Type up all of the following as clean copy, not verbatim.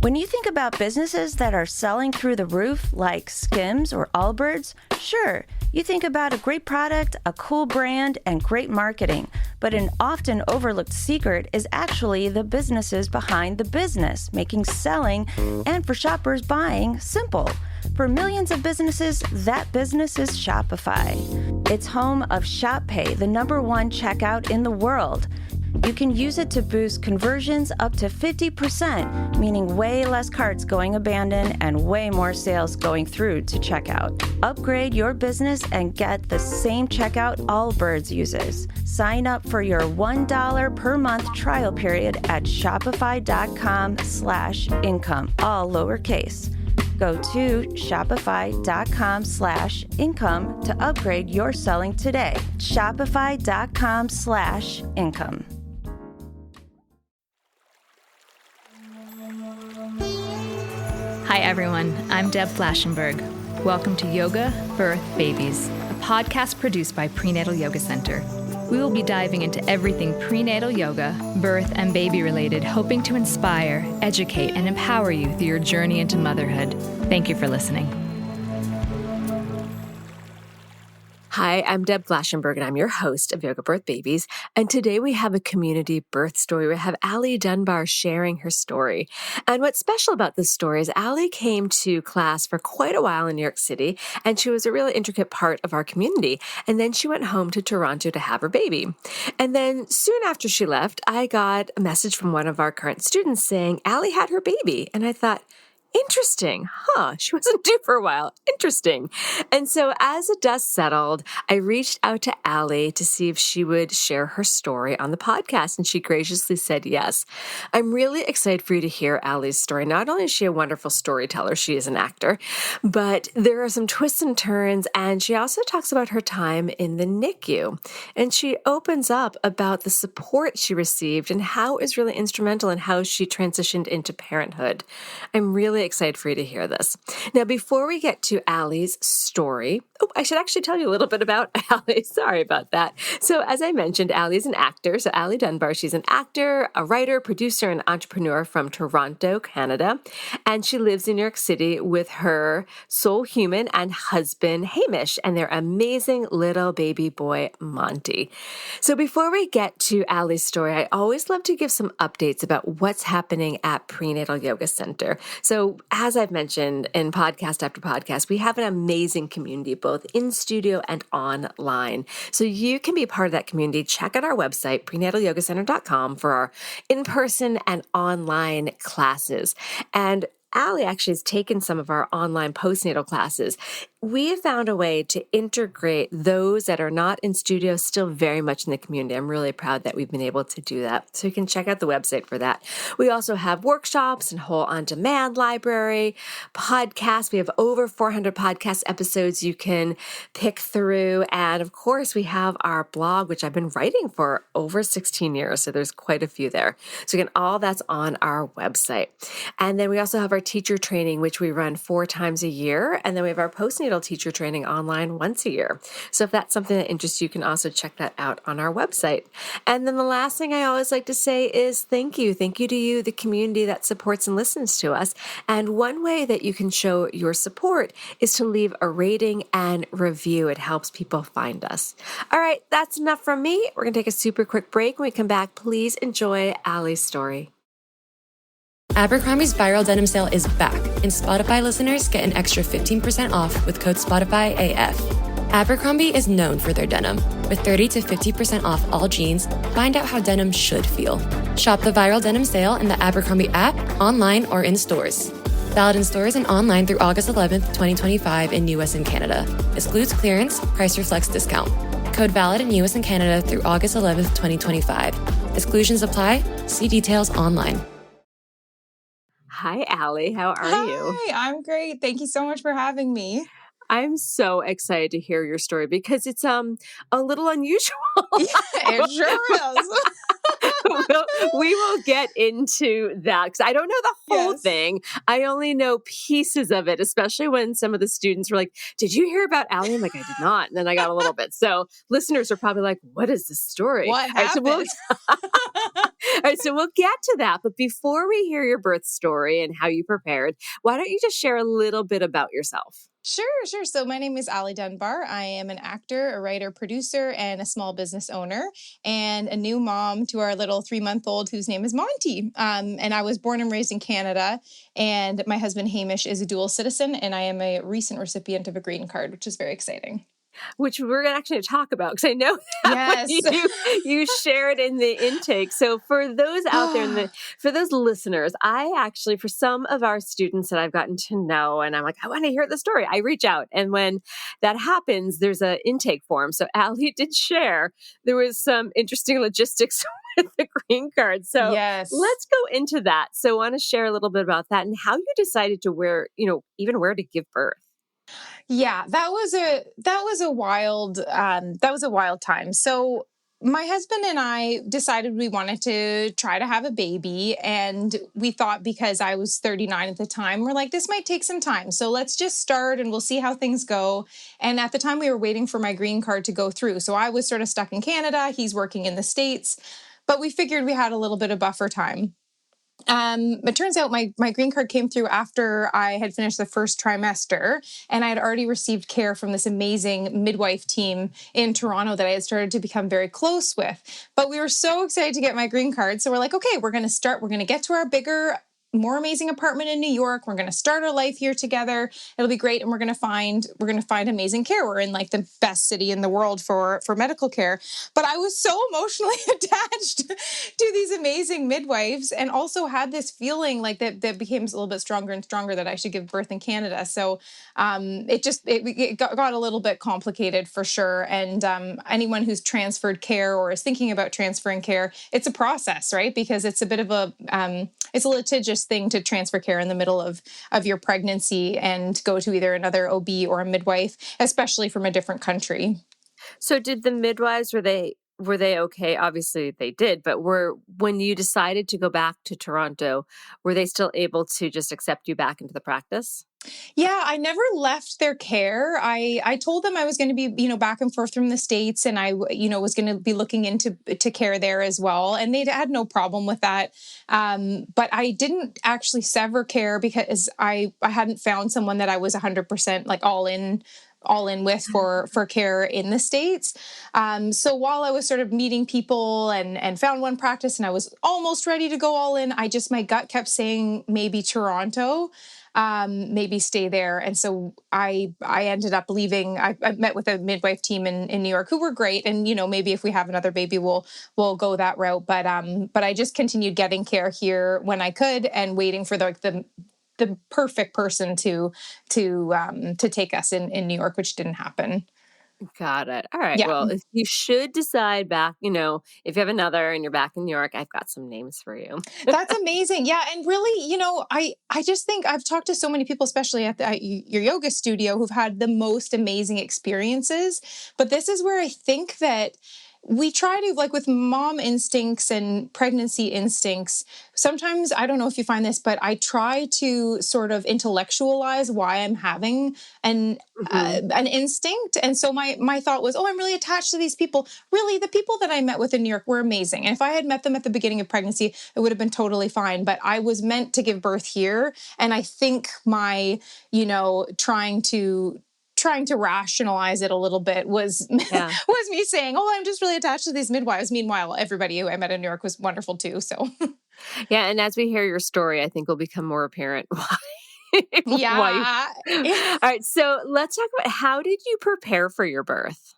When you think about businesses that are selling through the roof, like Skims or Allbirds, sure, you think about a great product, a cool brand, and great marketing. But an often overlooked secret is actually the businesses behind the business, making selling and for shoppers buying simple. For millions of businesses, that business is Shopify. It's home of Shop Pay, the #1 checkout in the world. You can use it to boost conversions up to 50%, meaning way less carts going abandoned and way more sales going through to checkout. Upgrade your business and get the same checkout Allbirds uses. Sign up for your $1 per month trial period at shopify.com/income, all lowercase. Go to shopify.com/income to upgrade your selling today. Shopify.com/income. Hi everyone, I'm Deb Flashenberg. Welcome to Yoga, Birth, Babies, a podcast produced by Prenatal Yoga Center. We will be diving into everything prenatal yoga, birth, and baby related, hoping to inspire, educate, and empower you through your journey into motherhood. Thank you for listening. Hi, I'm Deb Flashenberg, and I'm your host of Yoga Birth Babies. And today we have a community birth story. We have Allie Dunbar sharing her story. And what's special about this story is Allie came to class for quite a while in New York City, and she was a really intricate part of our community. And then she went home to Toronto to have her baby. And then soon after she left, I got a message from one of our current students saying Allie had her baby. And I thought, interesting, huh? She wasn't due for a while. Interesting. And so as the dust settled, I reached out to Allie to see if she would share her story on the podcast, and she graciously said yes. I'm really excited for you to hear Allie's story. Not only is she a wonderful storyteller, she is an actor, but there are some twists and turns, and she also talks about her time in the NICU. And she opens up about the support she received and how it was really instrumental in how she transitioned into parenthood. I'm really excited for you to hear this. Now, before we get to Allie's story, I should actually tell you a little bit about Allie. Sorry about that. So as I mentioned, Allie's an actor. So Allie Dunbar, she's an actor, a writer, producer, and entrepreneur from Toronto, Canada. And she lives in New York City with her soul human and husband, Hamish, and their amazing little baby boy, Monty. So before we get to Allie's story, I always love to give some updates about what's happening at Prenatal Yoga Center. So as I've mentioned in podcast after podcast, we have an amazing community, both in studio and online. So you can be part of that community. Check out our website, prenatalyogacenter.com, for our in-person and online classes. And Allie actually has taken some of our online postnatal classes. We have found a way to integrate those that are not in studio still very much in the community. I'm really proud that we've been able to do that. So you can check out the website for that. We also have workshops and whole on-demand library, podcasts. We have over 400 podcast episodes you can pick through. And of course, we have our blog, which I've been writing for over 16 years. So there's quite a few there. So again, all that's on our website. And then we also have our teacher training, which we run 4 times a year. And then we have our postnatal teacher training online once a year. So if that's something that interests you, you can also check that out on our website. And then the last thing I always like to say is thank you. Thank you to you, the community that supports and listens to us. And one way that you can show your support is to leave a rating and review. It helps people find us. All right, that's enough from me. We're going to take a super quick break. When we come back, please enjoy Allie's story. Abercrombie's viral denim sale is back, and Spotify listeners get an extra 15% off with code SpotifyAF. Abercrombie is known for their denim. With 30 to 50% off all jeans, find out how denim should feel. Shop the viral denim sale in the Abercrombie app, online, or in stores. Valid in stores and online through August 11th, 2025 in US and Canada. Excludes clearance, price reflects discount. Code valid in US and Canada through August 11th, 2025. Exclusions apply. See details online. Hi, Allie. How are you? Hi, I'm great. Thank you so much for having me. I'm so excited to hear your story because it's a little unusual. Yeah, it sure is. we will get into that because I don't know the whole Yes. thing. I only know pieces of it, especially when some of the students were like, "Did you hear about Allie?" I'm like, "I did not." And then I got a little bit. So listeners are probably like, "What is this story?" What All right, happened? all right, so we'll get to that. But before we hear your birth story and how you prepared, why don't you just share a little bit about yourself? Sure. So my name is Allie Dunbar. I am an actor, a writer, producer, and a small business owner, and a new mom to our little 3-month-old whose name is Monty. And I was born and raised in Canada, and my husband Hamish is a dual citizen, and I am a recent recipient of a green card, which is very exciting. Which we're going to actually talk about because I know that when Yes. you shared in the intake. So for those out there, for those listeners, I actually, for some of our students that I've gotten to know, and I'm like, I want to hear the story, I reach out. And when that happens, there's an intake form. So Allie did share there was some interesting logistics with the green card. So Yes. let's go into that. So I want to share a little bit about that and how you decided to even where to give birth. Yeah, that was a wild time. So my husband and I decided we wanted to try to have a baby, and we thought because I was 39 at the time, we're like, this might take some time. So let's just start and we'll see how things go. And at the time we were waiting for my green card to go through. So I was sort of stuck in Canada, he's working in the States, but we figured we had a little bit of buffer time. It turns out my green card came through after I had finished the first trimester, and I had already received care from this amazing midwife team in Toronto that I had started to become very close with. But we were so excited to get my green card. So we're like, okay, we're going to get to our bigger, more amazing apartment in New York. We're going to start our life here together. It'll be great. And we're going to find amazing care. We're in like the best city in the world for medical care. But I was so emotionally attached to these amazing midwives, and also had this feeling like that became a little bit stronger and stronger that I should give birth in Canada. So it got a little bit complicated for sure. And anyone who's transferred care or is thinking about transferring care, it's a process, right? Because it's a bit of it's a litigious thing to transfer care in the middle of your pregnancy and go to either another OB or a midwife, especially from a different country. So did the midwives, were they okay? Obviously they did, but when you decided to go back to Toronto, were they still able to just accept you back into the practice? Yeah, I never left their care. I told them I was going to be, back and forth from the States, and I, was going to be looking into care there as well. And they had no problem with that. But I didn't actually sever care because I hadn't found someone that I was 100% like all in with for care in the States. So while I was sort of meeting people and found one practice and I was almost ready to go all in, my gut kept saying maybe Toronto, maybe stay there. And so I ended up leaving. I met with a midwife team in New York who were great. And, maybe if we have another baby, we'll go that route. But I just continued getting care here when I could and waiting for the perfect person to take us in New York, which didn't happen. Got it. All right. Yeah. Well, if you should decide back, if you have another and you're back in New York, I've got some names for you. That's amazing. Yeah. And really, I just think I've talked to so many people, especially at your yoga studio, who've had the most amazing experiences. But this is where I think that we try to, like with mom instincts and pregnancy instincts, sometimes, I don't know if you find this, but I try to sort of intellectualize why I'm having an instinct. And so my thought was, I'm really attached to these people. Really, the people that I met with in New York were amazing. And if I had met them at the beginning of pregnancy, it would have been totally fine. But I was meant to give birth here. And I think my, trying to rationalize it a little bit was me saying, I'm just really attached to these midwives. Meanwhile, everybody who I met in New York was wonderful too. So yeah. And as we hear your story, I think will become more apparent why. Yeah. All right. So let's talk about, how did you prepare for your birth?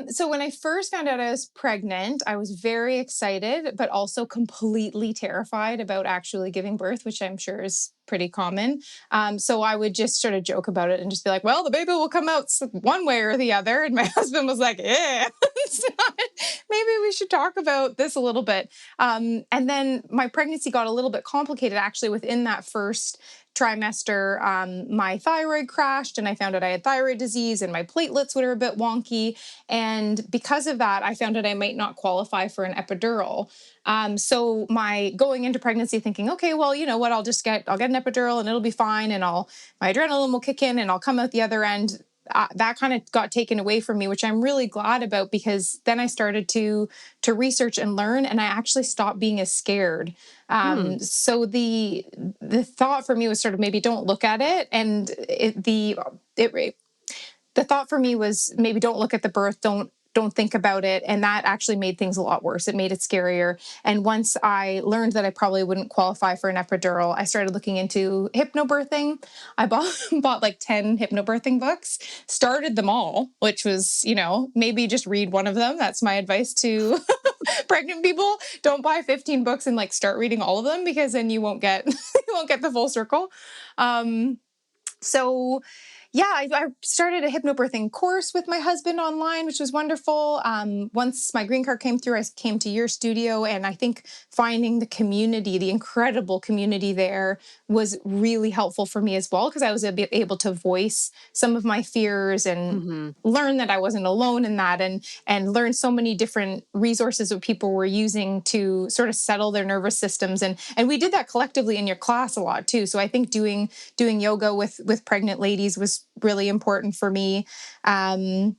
So when I first found out I was pregnant, I was very excited, but also completely terrified about actually giving birth, which I'm sure is pretty common. So I would just sort of joke about it and just be like, well, the baby will come out one way or the other. And my husband was like, yeah, maybe we should talk about this a little bit. And then my pregnancy got a little bit complicated actually within that first trimester, my thyroid crashed and I found out I had thyroid disease and my platelets were a bit wonky. And because of that, I found out I might not qualify for an epidural. So my going into pregnancy thinking, okay, well, you know what, I'll get an epidural and it'll be fine. And my adrenaline will kick in and I'll come out the other end. That kind of got taken away from me, which I'm really glad about, because then I started to research and learn, and I actually stopped being as scared. So the thought for me was sort of maybe don't look at it, and the thought for me was maybe don't look at the birth, don't think about it. And that actually made things a lot worse. It made it scarier. And once I learned that I probably wouldn't qualify for an epidural, I started looking into hypnobirthing. I bought like 10 hypnobirthing books, started them all, which was, maybe just read one of them. That's my advice to pregnant people. Don't buy 15 books and like start reading all of them, because then you won't get the full circle. So yeah, I started a hypnobirthing course with my husband online, which was wonderful. Once my green card came through, I came to your studio, and I think finding the community, the incredible community there, was really helpful for me as well, because I was able to voice some of my fears and learn that I wasn't alone in that, and learn so many different resources that people were using to sort of settle their nervous systems. And we did that collectively in your class a lot too. So I think doing yoga with pregnant ladies was really important for me. And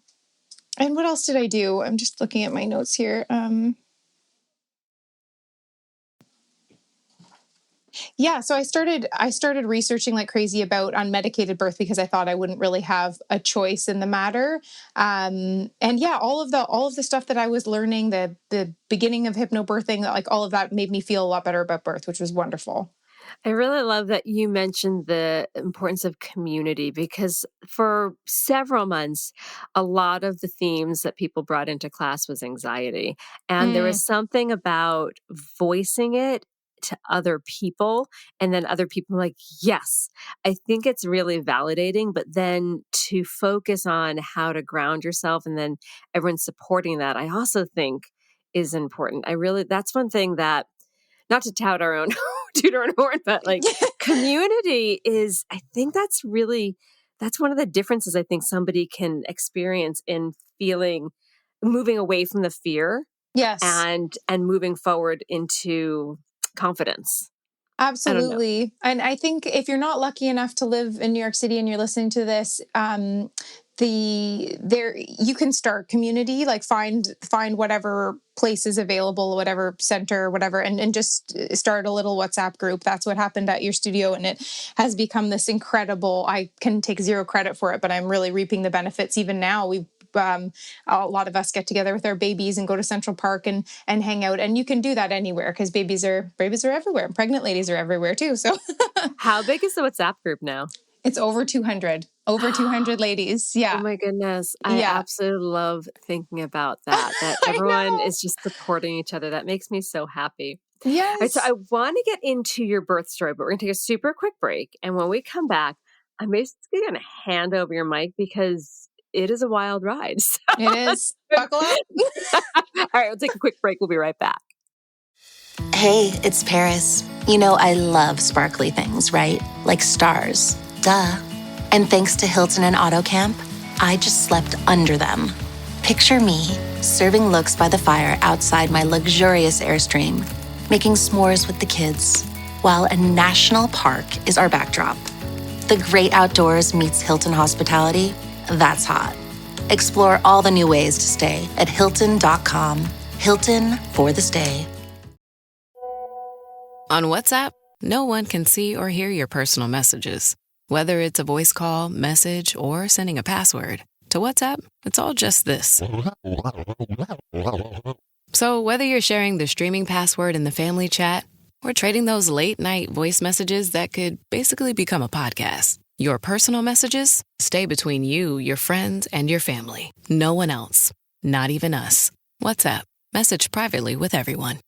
what else did I do? I'm just looking at my notes here. Yeah, so I started researching like crazy about unmedicated birth, because I thought I wouldn't really have a choice in the matter. And yeah, all of the stuff that I was learning, the beginning of hypnobirthing, like all of that made me feel a lot better about birth, which was wonderful. I really love that you mentioned the importance of community, because for several months, a lot of the themes that people brought into class was anxiety. And there was something about voicing it to other people, and then other people like, yes, I think it's really validating, but then to focus on how to ground yourself and then everyone supporting that, I also think is important. That's one thing that, not to tout our own toot our own horn, but like community is, I think that's one of the differences I think somebody can experience in moving away from the fear. Yes. And moving forward into confidence. Absolutely. And I think if you're not lucky enough to live in New York City and you're listening to this, you can start community, like find whatever place is available, whatever center, whatever, and just start a little WhatsApp group. That's what happened at your studio, and it has become this incredible, I can take zero credit for it, but I'm really reaping the benefits even now. A lot of us get together with our babies and go to Central Park and hang out, and you can do that anywhere, because babies are everywhere, and pregnant ladies are everywhere too. So how big is the WhatsApp group now? It's over 200 ladies. Yeah. Oh my goodness. I absolutely love thinking about that everyone is just supporting each other. That makes me so happy. Yes. All right, so I want to get into your birth story, but we're going to take a super quick break. And when we come back, I'm basically going to hand over your mic, because it is a wild ride. So. It is. Buckle up. All right, we'll take a quick break. We'll be right back. Hey, it's Paris. You know I love sparkly things, right? Like stars. Duh. And thanks to Hilton and AutoCamp, I just slept under them. Picture me serving looks by the fire outside my luxurious Airstream, making s'mores with the kids, while a national park is our backdrop. The great outdoors meets Hilton hospitality. That's hot. Explore all the new ways to stay at Hilton.com. Hilton for the stay. On WhatsApp, no one can see or hear your personal messages. Whether it's a voice call, message, or sending a password. To WhatsApp, it's all just this. So whether you're sharing the streaming password in the family chat or trading those late-night voice messages that could basically become a podcast, your personal messages stay between you, your friends, and your family. No one else. Not even us. WhatsApp. Message privately with everyone.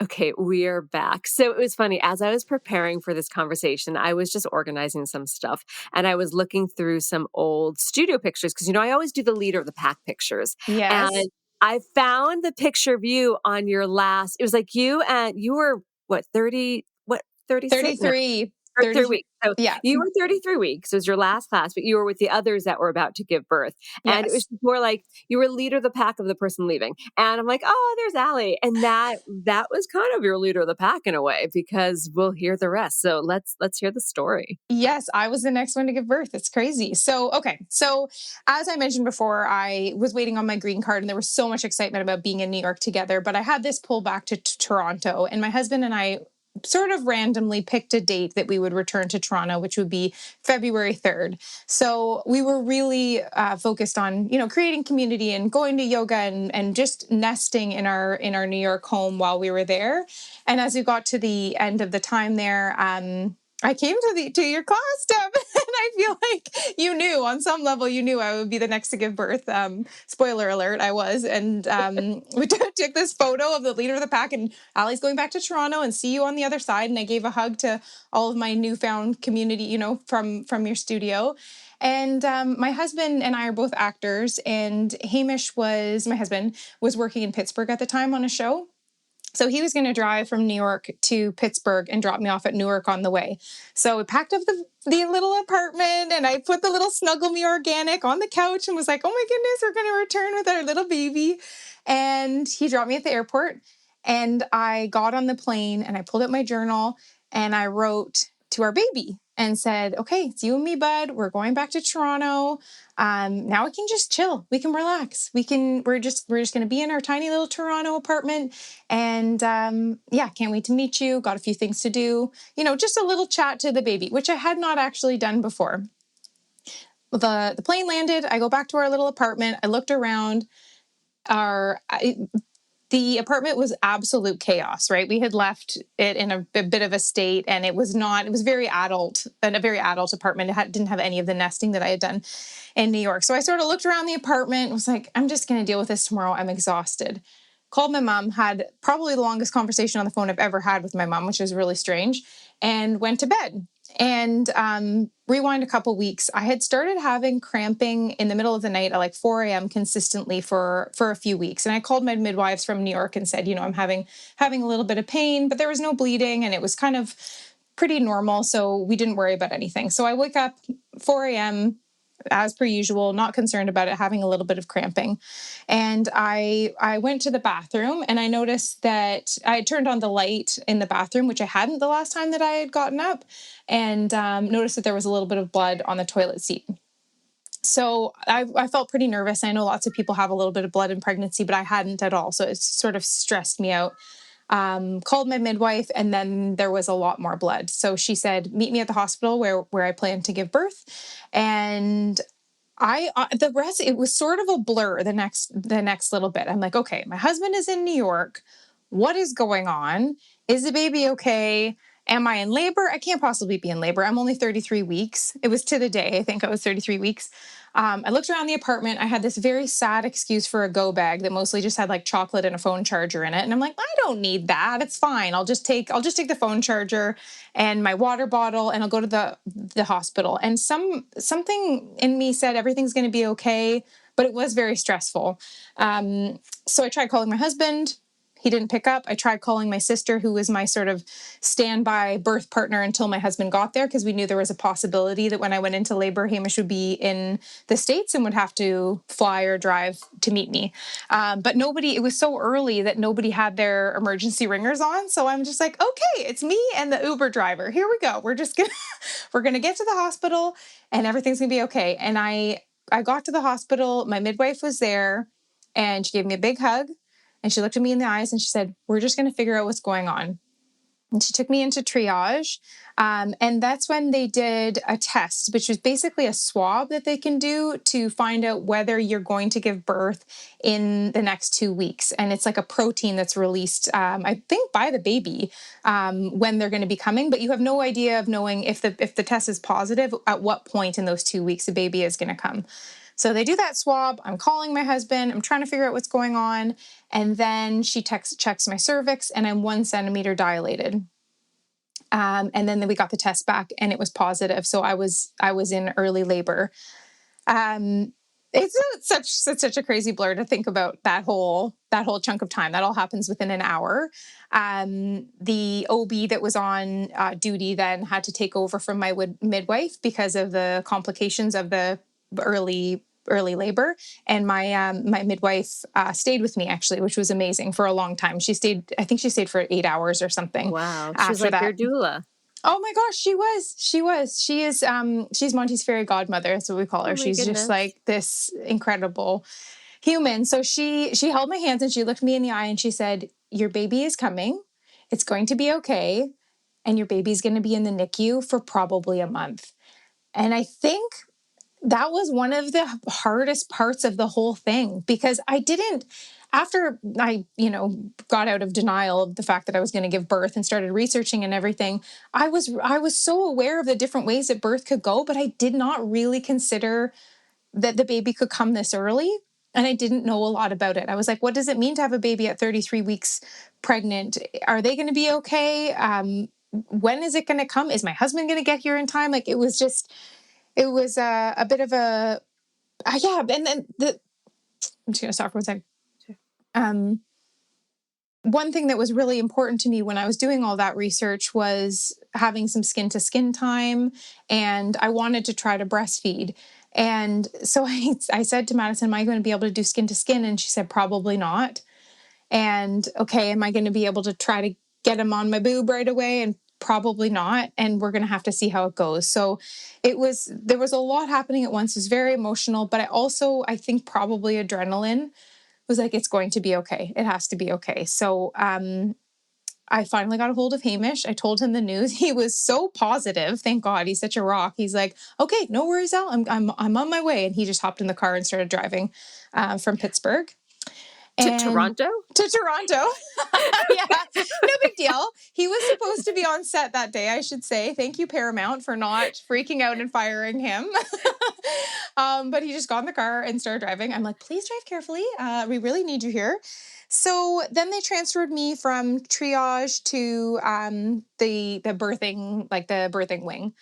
Okay, we are back. So it was funny. As I was preparing for this conversation, I was just organizing some stuff, and I was looking through some old studio pictures, because, I always do the leader of the pack pictures. Yes. And I found the picture of you on your last, it was like you were, 30 36? No, 33. 33 weeks. So Yeah. you were 33 weeks. It was your last class, but you were with the others that were about to give birth. And it was Yes. just more like you were leader of the pack of the person leaving. And I'm like, oh, there's Allie. And that was kind of your leader of the pack in a way, because we'll hear the rest. So let's hear the story. Yes, I was the next one to give birth. It's crazy. So, okay. So, as I mentioned before, I was waiting on my green card and there was so much excitement about being in New York together. But I had this pull back to Toronto, and my husband and I sort of randomly picked a date that we would return to Toronto, which would be February 3rd. So we were really focused on, creating community and going to yoga and just nesting in our New York home while we were there. And as we got to the end of the time there, I came to your class, Deb, and I feel like on some level, you knew I would be the next to give birth. Spoiler alert, I was. And we took this photo of the leader of the pack, and Allie's going back to Toronto, and see you on the other side. And I gave a hug to all of my newfound community, from your studio. And my husband and I are both actors, and Hamish my husband, was working in Pittsburgh at the time on a show. So he was going to drive from New York to Pittsburgh and drop me off at Newark on the way. So we packed up the little apartment, and I put the little Snuggle Me Organic on the couch and was like, oh my goodness, we're going to return with our little baby. And he dropped me at the airport, and I got on the plane and I pulled out my journal and I wrote to our baby and said, okay, it's you and me, bud. We're going back to Toronto. Now we can just chill. We can relax. We're just going to be in our tiny little Toronto apartment. And can't wait to meet you. Got a few things to do, just a little chat to the baby, which I had not actually done before. The plane landed. I go back to our little apartment. I looked around. The apartment was absolute chaos, right? We had left it in a bit of a state, and it was very adult, and a very adult apartment. It didn't have any of the nesting that I had done in New York. So I sort of looked around the apartment and was like, I'm just going to deal with this tomorrow. I'm exhausted. Called my mom, had probably the longest conversation on the phone I've ever had with my mom, which is really strange, and went to bed. And rewind a couple weeks, I had started having cramping in the middle of the night at like 4 a.m. consistently for a few weeks. And I called my midwives from New York and said, I'm having a little bit of pain, but there was no bleeding and it was kind of pretty normal. So we didn't worry about anything. So I wake up 4 a.m. as per usual, not concerned about it, having a little bit of cramping. And I went to the bathroom, and I noticed that I had turned on the light in the bathroom, which I hadn't the last time that I had gotten up, and noticed that there was a little bit of blood on the toilet seat. So I felt pretty nervous. I know lots of people have a little bit of blood in pregnancy, but I hadn't at all. So it sort of stressed me out. Called my midwife, and then there was a lot more blood. So she said, meet me at the hospital where I plan to give birth. And the rest, it was sort of a blur the next little bit. I'm like, okay, my husband is in New York. What is going on? Is the baby okay? Am I in labor? I can't possibly be in labor. I'm only 33 weeks. It was to the day. I think I was 33 weeks. I looked around the apartment. I had this very sad excuse for a go bag that mostly just had like chocolate and a phone charger in it. And I'm like, I don't need that. It's fine. I'll just take the phone charger and my water bottle, and I'll go to the hospital. And something in me said everything's going to be okay, but it was very stressful. So I tried calling my husband. He didn't pick up. I tried calling my sister, who was my sort of standby birth partner until my husband got there, because we knew there was a possibility that when I went into labor, Hamish would be in the States and would have to fly or drive to meet me. But it was so early that nobody had their emergency ringers on. So I'm just like, okay, it's me and the Uber driver. Here we go. We're going to get to the hospital and everything's going to be okay. And I got to the hospital. My midwife was there, and she gave me a big hug. And she looked at me in the eyes and she said, we're just going to figure out what's going on. And she took me into triage. And that's when they did a test, which was basically a swab that they can do to find out whether you're going to give birth in the next 2 weeks. And it's like a protein that's released, I think, by the baby when they're going to be coming. But you have no idea of knowing if the test is positive, at what point in those 2 weeks the baby is going to come. So they do that swab. I'm calling my husband. I'm trying to figure out what's going on. And then she checks my cervix, and I'm 1 centimeter dilated. And then we got the test back, and it was positive. So I was in early labor. It's such a crazy blur to think about that whole that whole chunk of time. That all happens within an hour. The OB that was on duty then had to take over from my midwife because of the complications of the early labor. And my midwife stayed with me, actually, which was amazing for a long time. I think she stayed for 8 hours or something. Wow. She was like your doula. Oh my gosh, she was. She is she's Monty's fairy godmother. That's what we call her. She's goodness. just like this incredible human. So she held my hands and she looked me in the eye and she said, "Your baby is coming. It's going to be okay. And your baby's going to be in the NICU for probably a month." And I think that was one of the hardest parts of the whole thing, because after I, got out of denial of the fact that I was going to give birth and started researching and everything, I was so aware of the different ways that birth could go, but I did not really consider that the baby could come this early. And I didn't know a lot about it. I was like, what does it mean to have a baby at 33 weeks pregnant? Are they going to be okay? When is it going to come? Is my husband going to get here in time? Like, it was a bit of a, yeah. And then I'm just going to stop for one second. One thing that was really important to me when I was doing all that research was having some skin to skin time, and I wanted to try to breastfeed. And so I said to Madison, "Am I going to be able to do skin to skin?" And she said, "Probably not." And okay, am I going to be able to try to get him on my boob right away? And probably not. And we're going to have to see how it goes. So there was a lot happening at once. It was very emotional, but I think probably adrenaline was like, it's going to be okay. It has to be okay. So I finally got a hold of Hamish. I told him the news. He was so positive. Thank God. He's such a rock. He's like, "Okay, no worries, Al. I'm on my way." And he just hopped in the car and started driving from Pittsburgh. To Toronto? To Toronto. Yeah, no big deal. He was supposed to be on set that day, I should say. Thank you, Paramount, for not freaking out and firing him. But he just got in the car and started driving. I'm like, "Please drive carefully. We really need you here." So then they transferred me from triage to the birthing wing.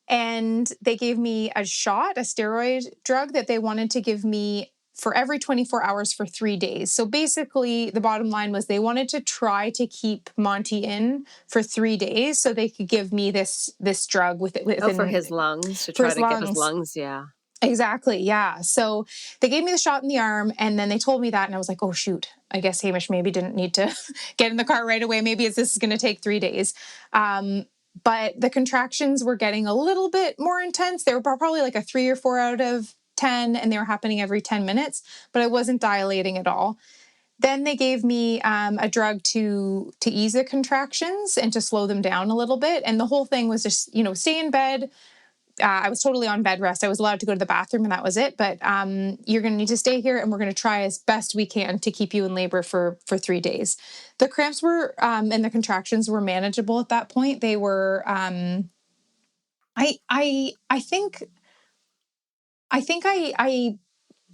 And they gave me a steroid drug that they wanted to give me for every 24 hours for 3 days. So basically, the bottom line was they wanted to try to keep Monty in for 3 days so they could give me this drug with it. For his lungs, to try to get his lungs, yeah. Exactly, yeah. So they gave me the shot in the arm, and then they told me that, and I was like, "Oh, shoot. I guess Hamish maybe didn't need to get in the car right away. Maybe this is going to take 3 days." But the contractions were getting a little bit more intense. They were probably like a 3 or 4 out of 10, and they were happening every 10 minutes, but I wasn't dilating at all. Then they gave me a drug to ease the contractions and to slow them down a little bit. And the whole thing was just, stay in bed. I was totally on bed rest. I was allowed to go to the bathroom, and that was it. But you're going to need to stay here, and we're going to try as best we can to keep you in labor for 3 days. The cramps were and the contractions were manageable at that point. They were. I think I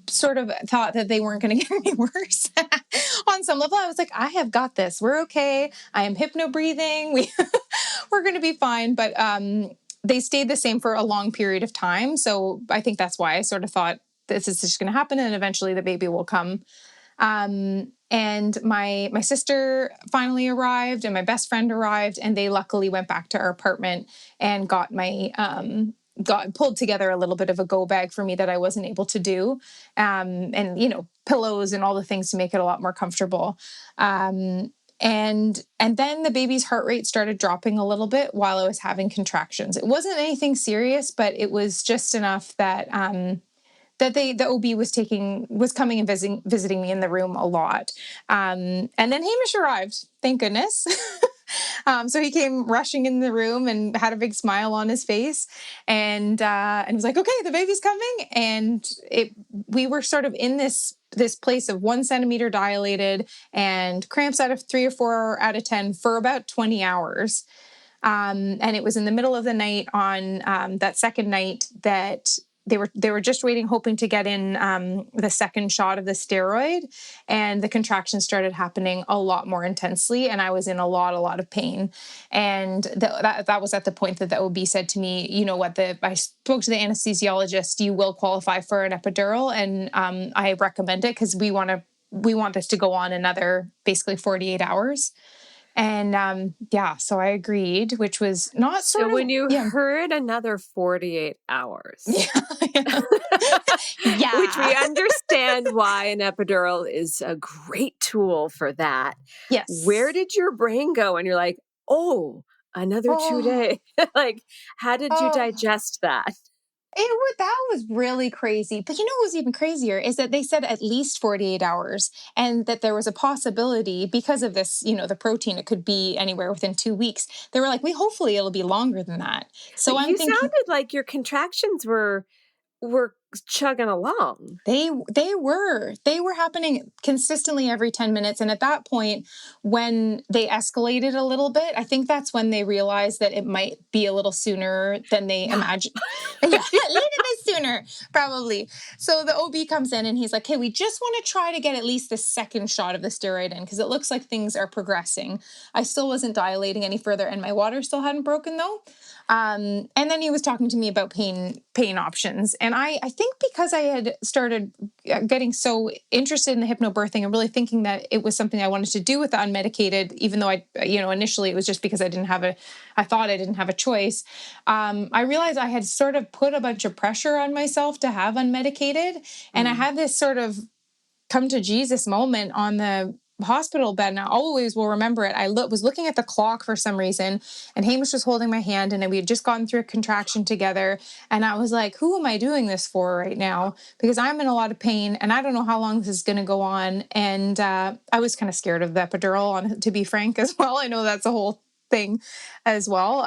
sort of thought that they weren't going to get any worse. On some level, I was like, "I have got this. We're okay. I am hypno breathing. We're going to be fine." But they stayed the same for a long period of time. So I think that's why I sort of thought this is just going to happen and eventually the baby will come. And my sister finally arrived and my best friend arrived, and they luckily went back to our apartment and got pulled together a little bit of a go bag for me that I wasn't able to do. And, pillows and all the things to make it a lot more comfortable. And then the baby's heart rate started dropping a little bit while I was having contractions. It wasn't anything serious, but it was just enough that the OB was coming and visiting me in the room a lot. And then Hamish arrived, thank goodness. So he came rushing in the room and had a big smile on his face and was like, "Okay, the baby's coming." And we were sort of in this place of 1 centimeter dilated and cramps out of 3 or 4 out of 10 for about 20 hours. And it was in the middle of the night on that second night that they were just waiting, hoping to get in the second shot of the steroid, and the contractions started happening a lot more intensely, and I was in a lot of pain. And that was at the point that the OB said to me, "You know what? I spoke to the anesthesiologist. You will qualify for an epidural, and I recommend it because we want to we want this to go on another basically 48 hours. And so I agreed, which was not So sort of, when you heard another 48 hours, yeah. which we understand why an epidural is a great tool for that. Yes. Where did your brain go? And you're like, oh, another 2 days. Like, how did you digest that? That was really crazy. But you know what was even crazier is that they said at least 48 hours, and that there was a possibility because of this, the protein, it could be anywhere within 2 weeks. They were like, hopefully it'll be longer than that. So But I'm you thinking sounded like your contractions were chugging along. they were happening consistently every 10 minutes. And at that point, when they escalated a little bit, I think that's when they realized that it might be a little sooner than they imagined. Yeah, a little bit sooner, probably. So the OB comes in and he's like, hey, we just want to try to get at least the second shot of the steroid in because it looks like things are progressing. I still wasn't dilating any further and my water still hadn't broken though. And then he was talking to me about pain options. And I think because I had started getting so interested in the hypnobirthing and really thinking that it was something I wanted to do with the unmedicated, even though initially it was just because I thought I didn't have a choice. I realized I had sort of put a bunch of pressure on myself to have unmedicated. And I had this sort of come to Jesus moment on the hospital bed, and I always will remember it. I was looking at the clock for some reason, and Hamish was holding my hand, and we had just gotten through a contraction together, and I was like, who am I doing this for right now? Because I'm in a lot of pain, and I don't know how long this is going to go on, and I was kind of scared of the epidural, to be frank, as well. I know that's a whole thing as well.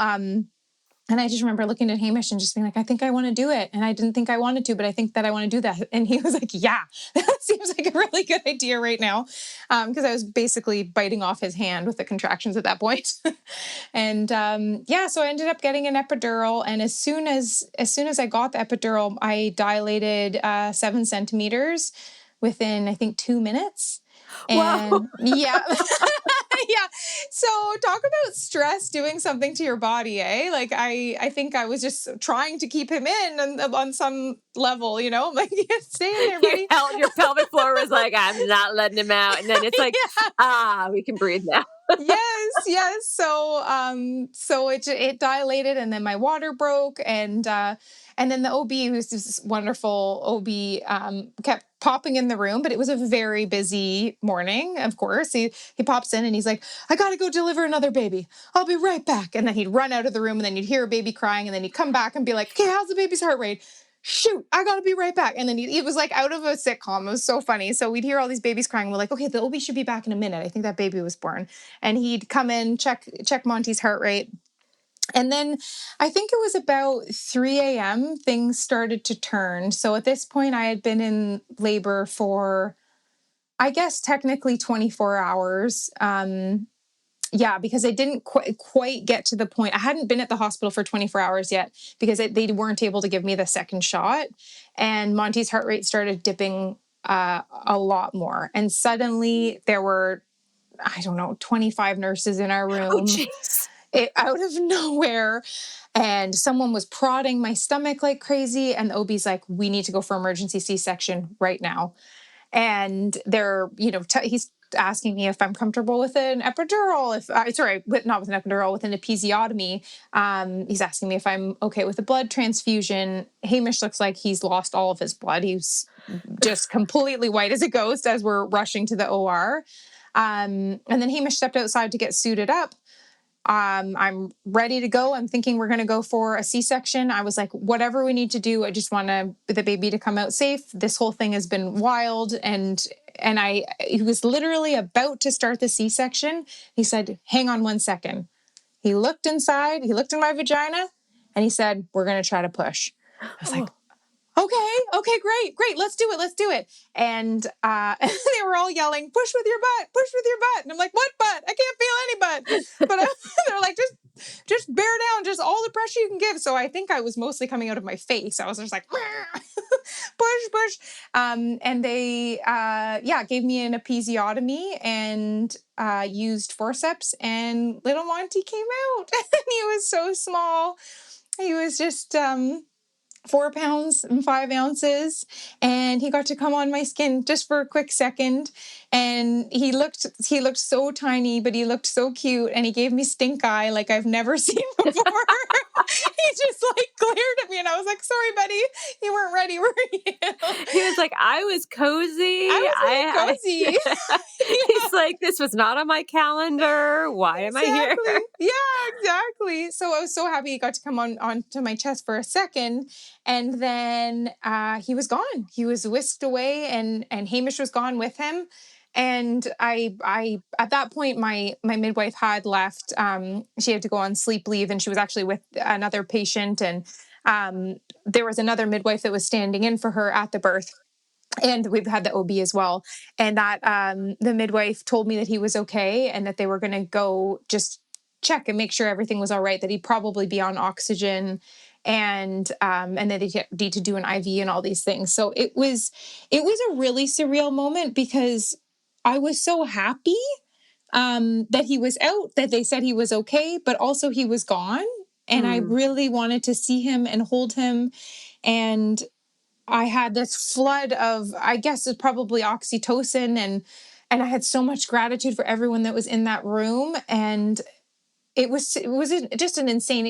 And I just remember looking at Hamish and just being like, I think I want to do it. And I didn't think I wanted to, but I think that I want to do that. And he was like, yeah, that seems like a really good idea right now. Because I was basically biting off his hand with the contractions at that point. And so I ended up getting an epidural. And as soon as I got the epidural, I dilated 7 centimeters within, I think, 2 minutes. And Wow. yeah. Yeah. So talk about stress doing something to your body, eh? Like I think I was just trying to keep him in on some level, I'm like, yeah, stay in there, buddy. Your pelvic floor was like, I'm not letting him out. And then it's like, we can breathe now. Yes. So it dilated, and then my water broke, and then the OB, who's this wonderful OB, kept popping in the room, but it was a very busy morning. Of course, he pops in and he's like, I got to go deliver another baby. I'll be right back. And then he'd run out of the room, and then you'd hear a baby crying, and then he'd come back and be like, okay, how's the baby's heart rate? Shoot, I gotta be right back. And then it was like out of a sitcom. It was so funny. So we'd hear all these babies crying. We're like, okay, the OB should be back in a minute. I think that baby was born. And he'd come in, check Monty's heart rate. And then I think it was about 3 a.m. things started to turn. So at this point, I had been in labor for, I guess, technically 24 hours. Because I didn't quite get to the point. I hadn't been at the hospital for 24 hours yet because they weren't able to give me the second shot. And Monty's heart rate started dipping a lot more. And suddenly there were, 25 nurses in our room. Oh, jeez. Out of nowhere. And someone was prodding my stomach like crazy. And the OB's like, we need to go for emergency C-section right now. And they're, he's asking me if I'm comfortable with an epidural, not with an epidural, with an episiotomy. He's asking me if I'm okay with a blood transfusion. Hamish looks like he's lost all of his blood. He's just completely white as a ghost as we're rushing to the OR. And then Hamish stepped outside to get suited up. I'm ready to go. I'm thinking we're going to go for a C-section. I was like, whatever we need to do, I just want the baby to come out safe. This whole thing has been wild. And he was literally about to start the C-section. He said, hang on 1 second. He looked inside, he looked in my vagina, and he said, we're going to try to push. I was like, okay, great. Let's do it. And they were all yelling, push with your butt. And I'm like, what butt? I can't feel any butt. But they're like, just bear down, just all the pressure you can give. So I think I was mostly coming out of my face. I was just like, push. And they, gave me an episiotomy and used forceps, and little Monty came out. And he was so small. He was just, 4 pounds and 5 ounces, and he got to come on my skin just for a quick second. And he looked so tiny, but he looked so cute, and he gave me stink eye like I've never seen before. He just like glared at me, and I was like, "Sorry, buddy, you weren't ready, were you?" He was like, I was cozy. I was really cozy. He's like, this was not on my calendar. Why am I here? Yeah, exactly. So I was so happy he got to come onto my chest for a second, and then he was gone. He was whisked away, and Hamish was gone with him. And I at that point, my midwife had left. She had to go on sleep leave, and she was actually with another patient. And there was another midwife that was standing in for her at the birth. And we've had the OB as well. And that the midwife told me that he was okay, and that they were going to go just check and make sure everything was all right, that he'd probably be on oxygen, and that they need to do an IV and all these things. So it was a really surreal moment, because I was so happy that he was out, that they said he was okay, but also he was gone. And I really wanted to see him and hold him. And I had this flood of, I guess it's probably oxytocin, and I had so much gratitude for everyone that was in that room. And it was just an insane,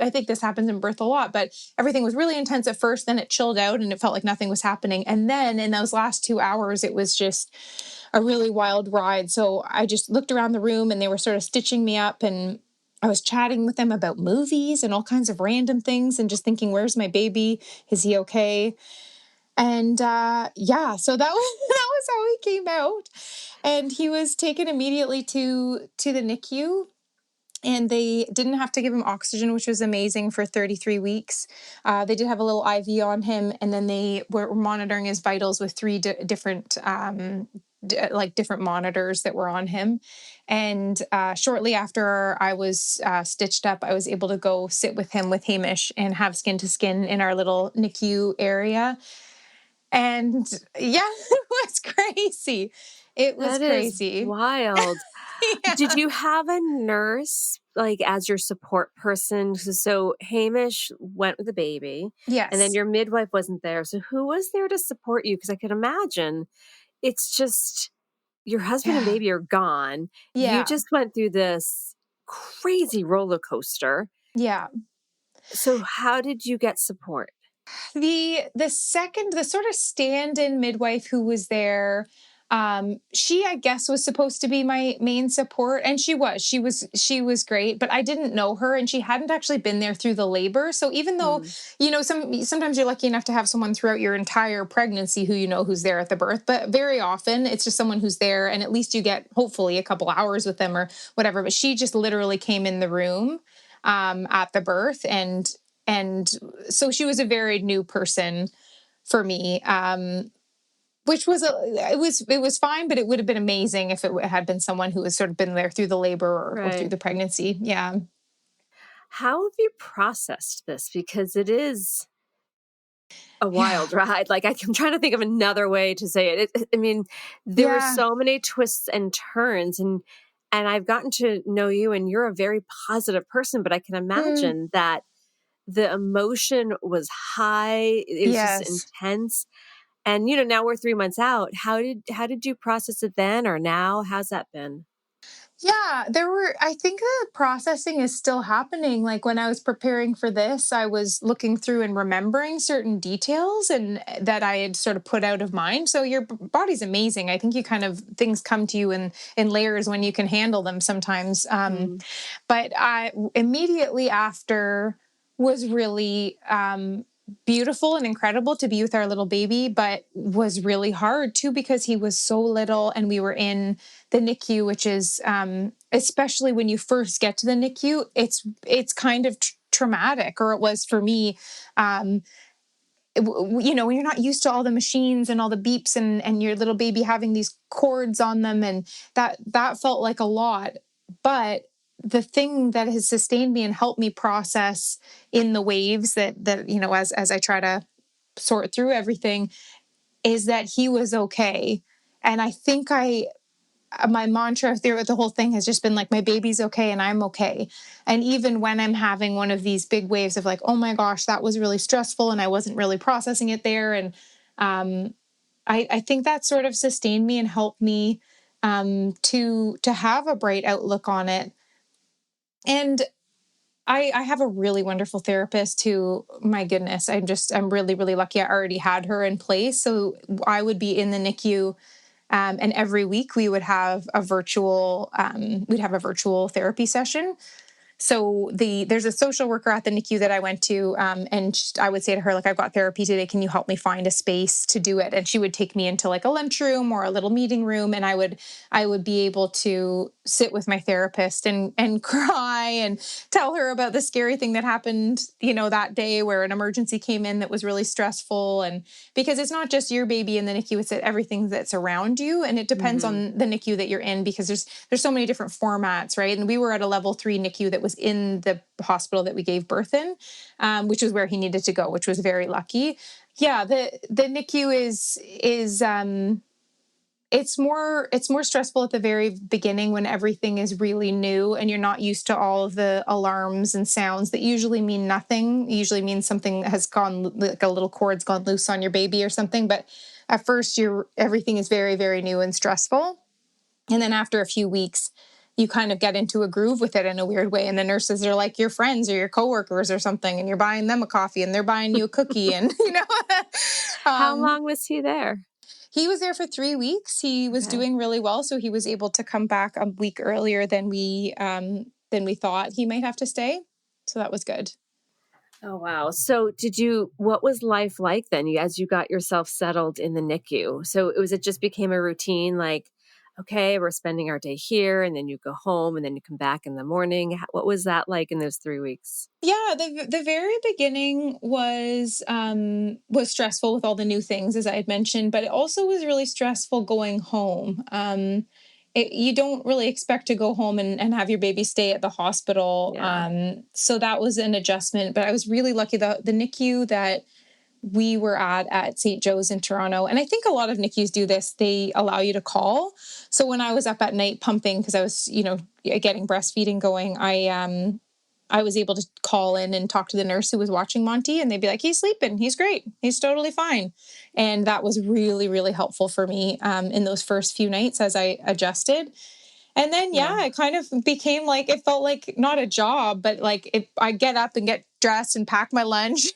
I think this happens in birth a lot, but everything was really intense at first, then it chilled out and it felt like nothing was happening. And then in those last 2 hours, it was just a really wild ride. So I just looked around the room, and they were sort of stitching me up, and I was chatting with them about movies and all kinds of random things, and just thinking, where's my baby? Is he okay? And so that was that was how he came out. And he was taken immediately to the NICU. And they didn't have to give him oxygen, which was amazing, for 33 weeks. They did have a little IV on him, and then they were monitoring his vitals with three different different monitors that were on him. And shortly after I was stitched up, I was able to go sit with him, with Hamish, and have skin to skin in our little NICU area. And yeah, it was crazy. It was crazy. Wild. Yeah. Did you have a nurse like as your support person? So Hamish went with the baby. Yes. And then your midwife wasn't there. So who was there to support you? Because I could imagine it's just your husband and baby are gone. Yeah. You just went through this crazy roller coaster. Yeah. So how did you get support? The sort of stand-in midwife who was there, she, I guess, was supposed to be my main support, and she was great, but I didn't know her, and she hadn't actually been there through the labor. So even though, sometimes you're lucky enough to have someone throughout your entire pregnancy who's there at the birth, but very often it's just someone who's there, and at least you get hopefully a couple hours with them or whatever. But she just literally came in the room at the birth, and so she was a very new person for me, which was it was fine, but it would have been amazing if it had been someone who has sort of been there through the labor or through the pregnancy. Yeah. How have you processed this? Because it is a wild ride. Like, I'm trying to think of another way to say it. I mean, there were so many twists and turns, and I've gotten to know you, and you're a very positive person, but I can imagine that the emotion was high. It was just intense. And, now we're 3 months out. How did you process it then or now? How's that been? Yeah, I think the processing is still happening. Like when I was preparing for this, I was looking through and remembering certain details and that I had sort of put out of mind. So your body's amazing. I think things come to you in layers when you can handle them sometimes. But I immediately after was really, beautiful and incredible to be with our little baby, but was really hard too, because he was so little and we were in the NICU, which is, especially when you first get to the NICU, it's kind of traumatic, or it was for me. When you're not used to all the machines and all the beeps and your little baby having these cords on them, and that felt like a lot. But the thing that has sustained me and helped me process in the waves that as I try to sort through everything, is that he was okay. And I think my mantra through the whole thing has just been like, my baby's okay and I'm okay. And even when I'm having one of these big waves of like, oh my gosh, that was really stressful and I wasn't really processing it there. And I think that sort of sustained me and helped me to have a bright outlook on it. And I have a really wonderful therapist who, my goodness, I'm really, really lucky. I already had her in place. So I would be in the NICU. And every week we would have we'd have a virtual therapy session. So there's a social worker at the NICU that I went to, and I would say to her, like, I've got therapy today. Can you help me find a space to do it? And she would take me into like a lunchroom or a little meeting room, and I would be able to sit with my therapist and cry and tell her about the scary thing that happened, that day where an emergency came in that was really stressful. And because it's not just your baby in the NICU, it's everything that's around you, and it depends on the NICU that you're in, because there's so many different formats, right? And we were at a level 3 NICU that was in the hospital that we gave birth in, which is where he needed to go, which was very lucky. Yeah, the NICU is it's more stressful at the very beginning when everything is really new and you're not used to all of the alarms and sounds that usually mean nothing. It usually means something has gone, like a little cord's gone loose on your baby or something. But at first, everything is very, very new and stressful. And then after a few weeks, you kind of get into a groove with it in a weird way. And the nurses are like your friends or your coworkers or something, and you're buying them a coffee and they're buying you a cookie. And, How long was he there? He was there for 3 weeks. He was doing really well. So he was able to come back a week earlier than we thought he might have to stay. So that was good. Oh, wow. So what was life like then as you got yourself settled in the NICU? So it just became a routine, like, okay, we're spending our day here, and then you go home and then you come back in the morning. What was that like in those 3 weeks? Yeah, the very beginning was stressful with all the new things, as I had mentioned, but it also was really stressful going home. You don't really expect to go home and have your baby stay at the hospital. Yeah. So that was an adjustment, but I was really lucky. The NICU that we were at St. Joe's in Toronto, and I think a lot of NICUs do this, they allow you to call. So when I was up at night pumping, because I was, getting breastfeeding going, I was able to call in and talk to the nurse who was watching Monty, and they'd be like, he's sleeping. He's great. He's totally fine. And that was really, really helpful for me in those first few nights as I adjusted. And then, it kind of became like, it felt like not a job, but like if I get up and get dressed and pack my lunch,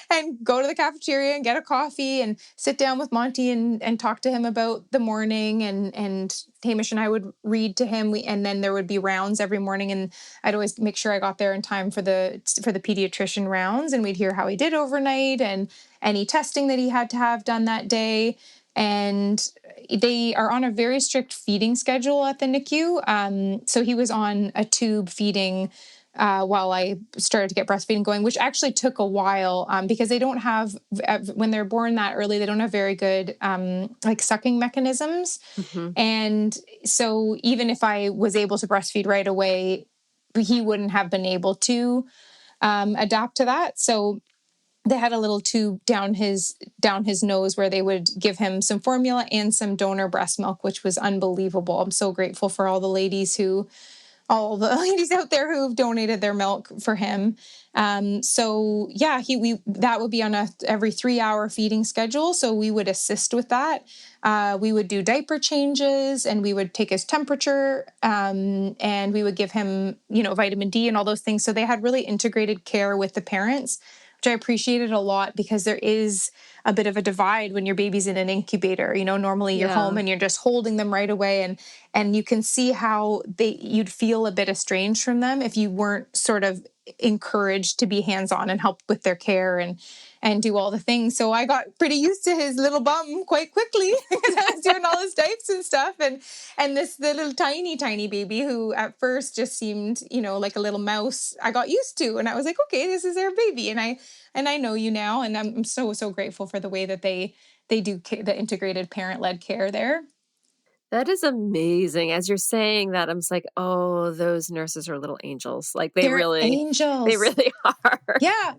and go to the cafeteria and get a coffee and sit down with Monty and talk to him about the morning, and Hamish and I would read to him. And then there would be rounds every morning, and I'd always make sure I got there in time for the pediatrician rounds, and we'd hear how he did overnight and any testing that he had to have done that day. And they are on a very strict feeding schedule at the NICU. So he was on a tube feeding while I started to get breastfeeding going, which actually took a while because they don't have, when they're born that early, they don't have very good sucking mechanisms. And so even if I was able to breastfeed right away, he wouldn't have been able to adapt to that. So they had a little tube down his nose where they would give him some formula and some donor breast milk, which was unbelievable. I'm so grateful for all the ladies out there who've donated their milk for him. That would be on every 3-hour feeding schedule. So we would assist with that. We would do diaper changes, and we would take his temperature, and we would give him, vitamin D and all those things. So they had really integrated care with the parents, which I appreciated a lot, because there is a bit of a divide when your baby's in an incubator. Normally you're home and you're just holding them right away, and you can see how you'd feel a bit estranged from them if you weren't sort of encouraged to be hands-on and help with their care and do all the things. So I got pretty used to his little bum quite quickly because I was doing all his diapers and stuff. And the little tiny, tiny baby who at first just seemed, like a little mouse, I got used to. And I was like, okay, this is their baby. And I know you now. And I'm so, so grateful for the way that they do the integrated parent-led care there. That is amazing. As you're saying that, I'm just like, oh, those nurses are little angels. Like They're they angels. really are. Yeah,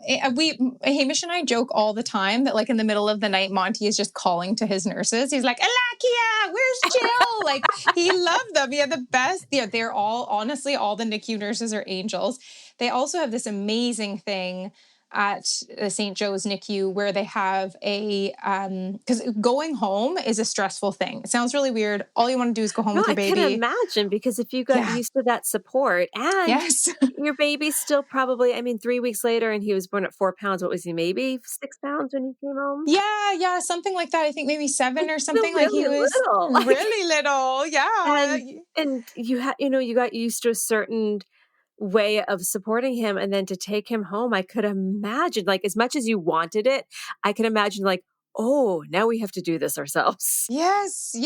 Hamish and I joke all the time that like in the middle of the night, Monty is just calling to his nurses. He's like, Alakia, where's Jill? Like he loved them. He had the best. Yeah, they're all honestly, all the NICU nurses are angels. They also have this amazing thing at St. Joe's NICU where they have because going home is a stressful thing. It sounds really weird. All you want to do is go home No, with your I can baby. imagine because if you got Yeah. used to that support and Yes. your baby's still probably, 3 weeks later and he was born at 4 pounds. What was he, maybe 6 pounds when he came home? Yeah, something like that. I think maybe 7 or Still something. Like he really was little. really little. Yeah. And you got used to a certain way of supporting him, and then to take him home, I could imagine, like, as much as you wanted it, I could imagine, like, oh, now we have to do this ourselves. Yes.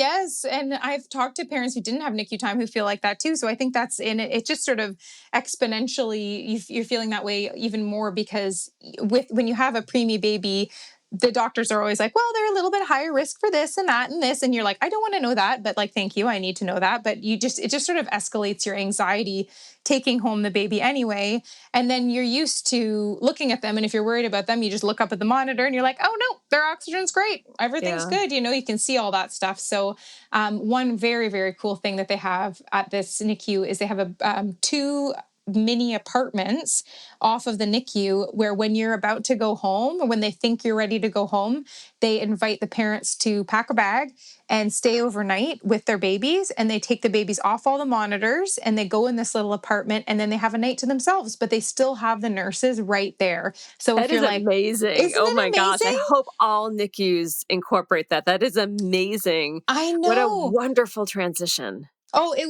And I've talked to parents who didn't have NICU time who feel like that too. So I think that's in it. It just sort of exponentially, you're feeling that way even more because when you have a preemie baby, the doctors are always like, well, they're a little bit higher risk for this and that and this. And you're like, I don't want to know that, but like, thank you. I need to know that. But it just sort of escalates your anxiety taking home the baby anyway. And then you're used to looking at them. And if you're worried about them, you just look up at the monitor and you're like, oh no, their oxygen's great. Everything's good. You can see all that stuff. So one very, very cool thing that they have at this NICU is they have two mini apartments off of the NICU where when you're about to go home or when they think you're ready to go home, they invite the parents to pack a bag and stay overnight with their babies, and they take the babies off all the monitors and they go in this little apartment and then they have a night to themselves, but they still have the nurses right there. So That if you're is like, amazing. isn't Oh it my gosh. I amazing? hope all NICUs incorporate that. That is amazing. I What a know. wonderful transition. Oh, it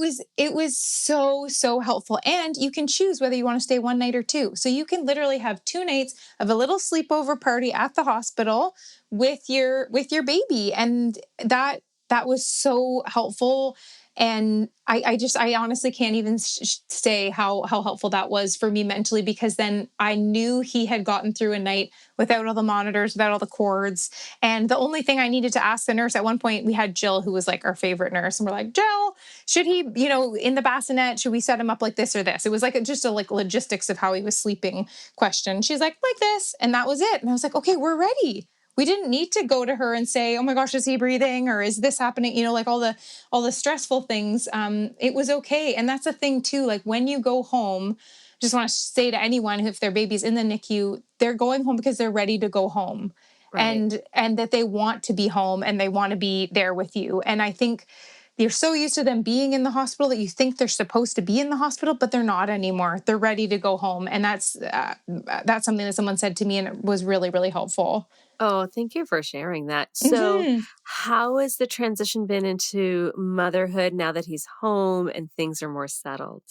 was so helpful. And you can choose whether you want to stay one night or two. So you can literally have 2 nights of a little sleepover party at the hospital with your baby. And that was so helpful. And I honestly can't even say how helpful that was for me mentally, because then I knew he had gotten through a night without all the monitors, without all the cords. And the only thing I needed to ask the nurse at one point, we had Jill, who was like our favorite nurse. And we're like, Jill, should he, in the bassinet, should we set him up like this or this? It was like just a like logistics of how he was sleeping question. She's like this. And that was it. And I was like, okay, we're ready. We didn't need to go to her and say, oh my gosh, is he breathing? Or is this happening? Like all the stressful things. It was okay. And that's a thing too. Like when you go home, just want to say to anyone, if their baby's in the NICU, they're going home because they're ready to go home. Right. And that they want to be home and they want to be there with you. And I think you're so used to them being in the hospital that you think they're supposed to be in the hospital, but they're not anymore. They're ready to go home. And that's something that someone said to me, and it was really, really helpful. Oh, thank you for sharing that. So how has the transition been into motherhood now that he's home and things are more settled?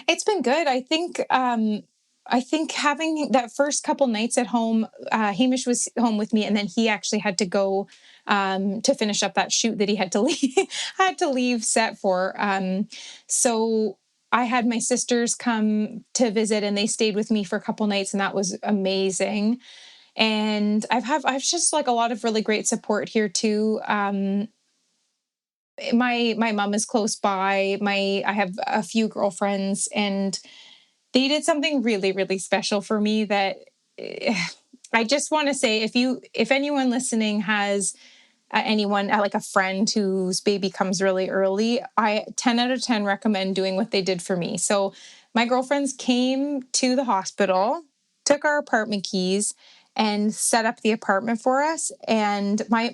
It's been good. I think having that first couple nights at home, Hamish was home with me, and then he actually had to go to finish up that shoot that he had to leave set for. So I had my sisters come to visit, and they stayed with me for a couple nights, and that was amazing. And I've just like a lot of really great support here too. My mom is close by. I have a few girlfriends, and they did something really, really special for me that I just want to say, if anyone listening has anyone like a friend whose baby comes really early, I 10 out of 10 recommend doing what they did for me. So my girlfriends came to the hospital, took our apartment keys, and set up the apartment for us. And my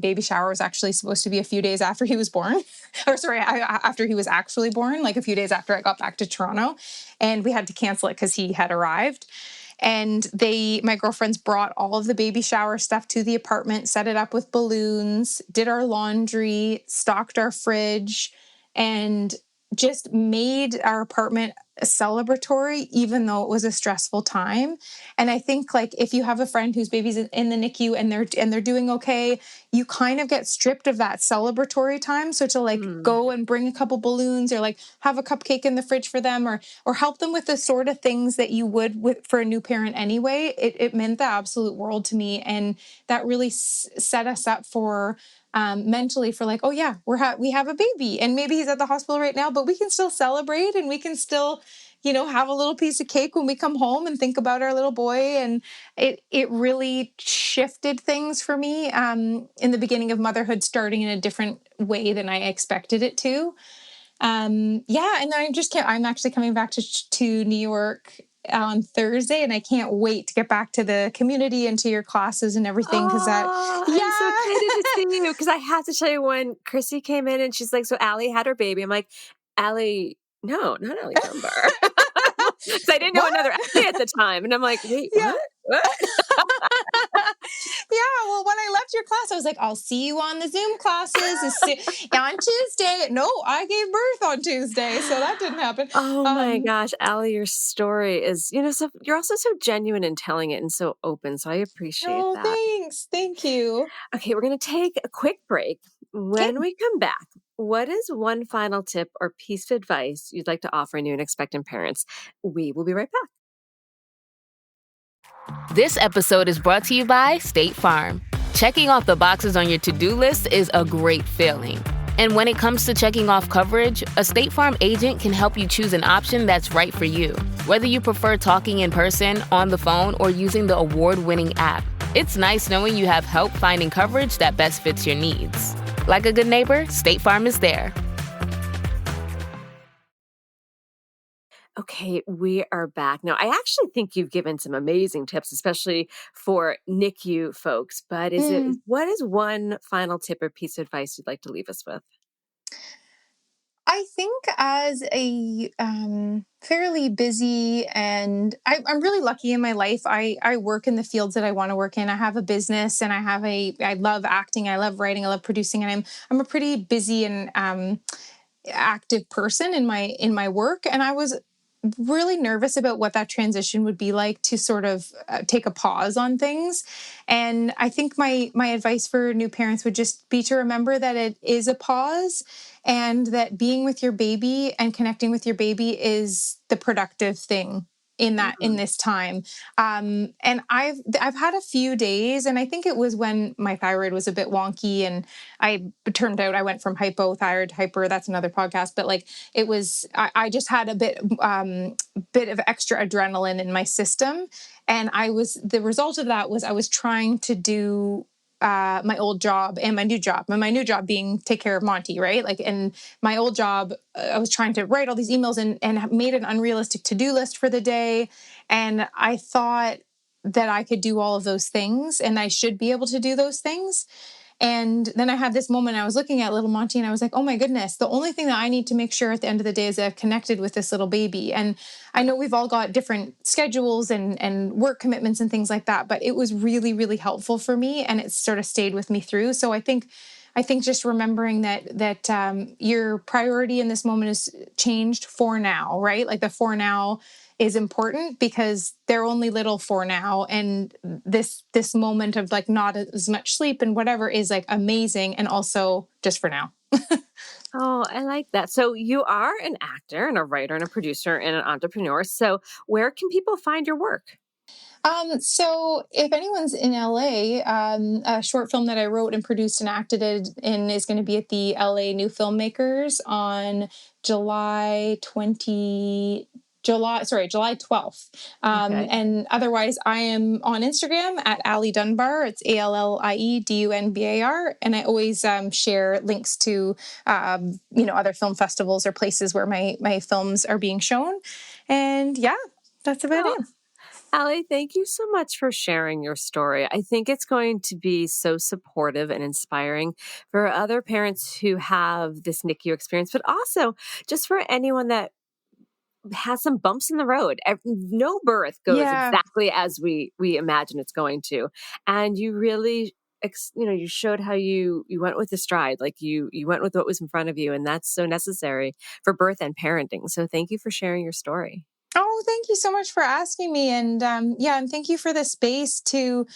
baby shower was actually supposed to be a few days after he was born. Or sorry, after he was actually born, like a few days after I got back to Toronto. And we had to cancel it because he had arrived. And my girlfriends brought all of the baby shower stuff to the apartment, set it up with balloons, did our laundry, stocked our fridge, and just made our apartment celebratory, even though it was a stressful time. And I think like if you have a friend whose baby's in the NICU and they're doing okay, you kind of get stripped of that celebratory time. So to like go and bring a couple balloons or like have a cupcake in the fridge for them or help them with the sort of things that you would for a new parent anyway, it meant the absolute world to me. And that really set us up for mentally for like, oh yeah, we have a baby, and maybe he's at the hospital right now, but we can still celebrate, and we can still, have a little piece of cake when we come home and think about our little boy. And it really shifted things for me in the beginning of motherhood, starting in a different way than I expected it to. And then I'm actually coming back to New York on Thursday, and I can't wait to get back to the community and to your classes and everything. I'm so excited to see you, because I have to tell you, when Chrissy came in and she's like, so Allie had her baby. I'm like, Allie, no, not Allie Dunbar. So I didn't know another Allie at the time. And I'm like, wait, what? Yeah, well, when I left your class, I was like, I'll see you on the Zoom classes on Tuesday. No, I gave birth on Tuesday, so that didn't happen. Oh my gosh, Allie, your story is, so you're also so genuine in telling it and so open. So I appreciate that. Thanks. Thank you. Okay, we're going to take a quick break. When we come back, what is one final tip or piece of advice you'd like to offer new and expectant parents? We will be right back. This episode is brought to you by State Farm. Checking off the boxes on your to-do list is a great feeling. And when it comes to checking off coverage, a State Farm agent can help you choose an option that's right for you. Whether you prefer talking in person, on the phone, or using the award-winning app, it's nice knowing you have help finding coverage that best fits your needs. Like a good neighbor, State Farm is there. Okay, we are back. Now, I actually think you've given some amazing tips, especially for NICU folks, but what is one final tip or piece of advice you'd like to leave us with? I think as a fairly busy, and I'm really lucky in my life. I work in the fields that I want to work in. I have a business, and I love acting, I love writing, I love producing, and I'm a pretty busy and active person in my work. And I was really nervous about what that transition would be like, to sort of take a pause on things. And I think my advice for new parents would just be to remember that it is a pause, and that being with your baby and connecting with your baby is the productive thing in this time. And I've had a few days, and I think it was when my thyroid was a bit wonky, and it turned out I went from hypothyroid to hyper. That's another podcast, but like it was, I just had a bit of extra adrenaline in my system. And the result of that was I was trying to do my old job and my new job. And my new job being take care of Monty, right? Like, and my old job, I was trying to write all these emails and made an unrealistic to-do list for the day. And I thought that I could do all of those things, and I should be able to do those things. And then I had this moment, I was looking at little Monty, and I was like, oh my goodness, the only thing that I need to make sure at the end of the day is that I've connected with this little baby. And I know we've all got different schedules and work commitments and things like that, but it was really, really helpful for me, and it sort of stayed with me through. So I think just remembering that your priority in this moment is changed for now, right? Like the for now is important, because they're only little for now. And this moment of like not as much sleep and whatever is like amazing, and also just for now. Oh, I like that. So you are an actor and a writer and a producer and an entrepreneur. So where can people find your work? So if anyone's in LA, a short film that I wrote and produced and acted in is going to be at the LA New Filmmakers on July 12th. Okay. And otherwise I am on Instagram at Allie Dunbar. It's ALLIEDUNBAR. And I always share links to, other film festivals or places where my films are being shown. And yeah, that's about it. Allie, thank you so much for sharing your story. I think it's going to be so supportive and inspiring for other parents who have this NICU experience, but also just for anyone that has some bumps in the road. No birth goes exactly as we imagine it's going to. And you really, you showed how you went with the stride, like you went with what was in front of you. And that's so necessary for birth and parenting. So thank you for sharing your story. Oh, thank you so much for asking me. And and thank you for the space to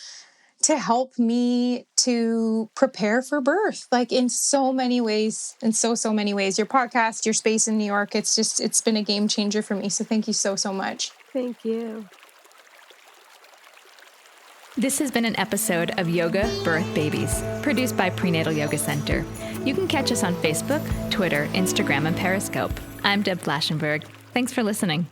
help me to prepare for birth, like in so many ways, so many ways. Your podcast, your space in New York, it's been a game changer for me. So thank you so much. Thank you. This has been an episode of Yoga, Birth, Babies, produced by Prenatal Yoga Center. You can catch us on Facebook, Twitter, Instagram, and Periscope. I'm Deb Flaschenberg. Thanks for listening.